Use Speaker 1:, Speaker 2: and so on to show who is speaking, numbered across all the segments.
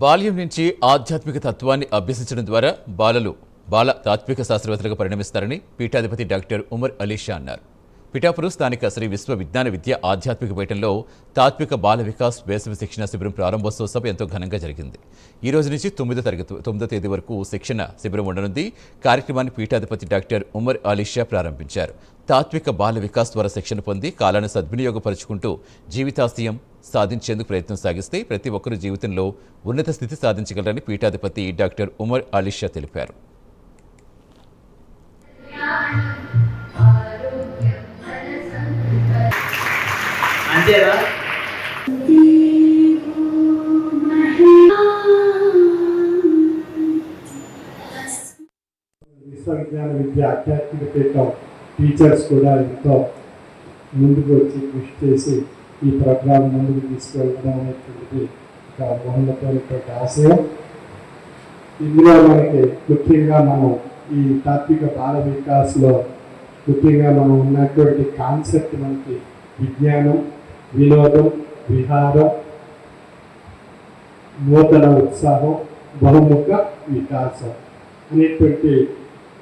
Speaker 1: బాల్యం నుంచి ఆధ్యాత్మిక తత్వాన్ని అభ్యసించడం ద్వారా బాల తాత్విక శాస్త్రవేత్తలుగా పరిణమిస్తారని పీఠాధిపతి డాక్టర్ ఉమర్ అలీ షా అన్నారు. పిఠాపురం స్థానిక శ్రీ విశ్వ విజ్ఞాన విద్య ఆధ్యాత్మిక పీఠంలో తాత్విక బాల వికాస్ వేసవి శిక్షణ శిబిరం ప్రారంభోత్సవ సభ ఎంతో ఘనంగా జరిగింది. ఈ రోజు నుంచి 9వ తేదీ వరకు శిక్షణ శిబిరం ఉండనుంది. కార్యక్రమాన్ని పీఠాధిపతి డాక్టర్ ఉమర్ అలీ షా ప్రారంభించారు. తాత్విక బాల వికాస్ ద్వారా శిక్షణ పొంది కాలాన్ని సద్వినియోగపరుచుకుంటూ జీవితాశయం సాధించేందుకు ప్రయత్నం సాగిస్తే ప్రతి ఒక్కరూ జీవితంలో ఉన్నత స్థితి సాధించగలరని పీఠాధిపతి డాక్టర్ ఉమర్ అలీ షా తెలిపారు.
Speaker 2: విశ్వవిజ్ఞాన విద్య ఆధ్యాత్మిక పీఠం టీచర్స్ కూడా ఎంతో ముందుకు వచ్చి కృషి చేసి ఈ ప్రోగ్రాం ముందుకు తీసుకెళ్ళడం అనేటువంటిది ఒక మహోన్నతమైనటువంటి ఆశయం. ఇందులో మనకి ముఖ్యంగా మనం ఈ తాత్విక బాల వికాస్లో ముఖ్యంగా మనం ఉన్నటువంటి కాన్సెప్ట్ మనకి విజ్ఞానం, వినోదం, విహారం, నూతన ఉత్సాహం, బహుముఖ వికాసం అనేటువంటి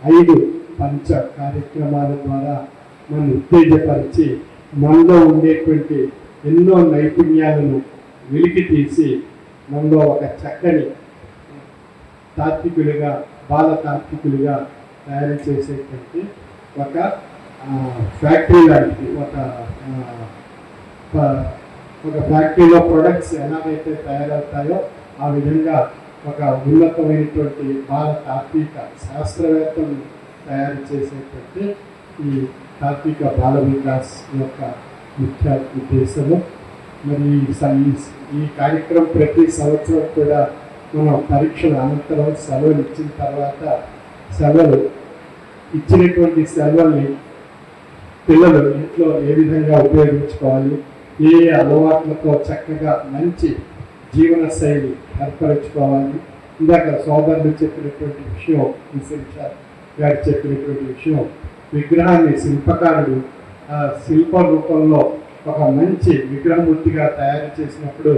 Speaker 2: 5 పంచ కార్యక్రమాల ద్వారా మనం ఉత్తేజపరిచి మనలో ఉండేటువంటి ఎన్నో నైపుణ్యాలను వెలికి తీసి మనలో ఒక చక్కని తాత్వికులుగా బాల తాత్వికులుగా తయారు చేసేటువంటి ఒక ఫ్యాక్టరీ లాంటిది, ఒక ఫ్యాక్టరీలో ప్రొడక్ట్స్ ఎలాగైతే తయారవుతాయో ఆ విధంగా ఒక ఉన్నతమైనటువంటి బాల తాత్విక శాస్త్రవేత్తలు తయారు చేసేటువంటి ఈ తాత్విక బాల వికాస్ యొక్క ముఖ్య ఉద్దేశము. మరి ఈ కార్యక్రమం ప్రతి సంవత్సరం కూడా మనం పరీక్షల అనంతరం సెలవులు ఇచ్చిన తర్వాత ఇచ్చినటువంటి సెలవుల్ని పిల్లలు ఇంట్లో ఏ విధంగా ఉపయోగించుకోవాలి, ఏ అలవాట్లతో చక్కగా మంచి జీవన శైలి ఏర్పరచుకోవాలి. ఇందాక సోదరులు చెప్పినటువంటి విషయం, గారు చెప్పినటువంటి విషయం, విగ్రహాన్ని శిల్పకారుడు శిల్ప రూపంలో ఒక మంచి విగ్రహమూర్తిగా తయారు చేసినప్పుడు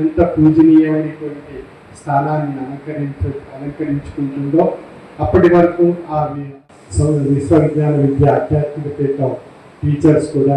Speaker 2: ఎంత పూజనీయమైనటువంటి స్థానాన్ని అలంకరించుకుంటుందో అప్పటి వరకు ఆ విశ్వవిజ్ఞాన విద్య ఆధ్యాత్మిక పీఠం టీచర్స్ కూడా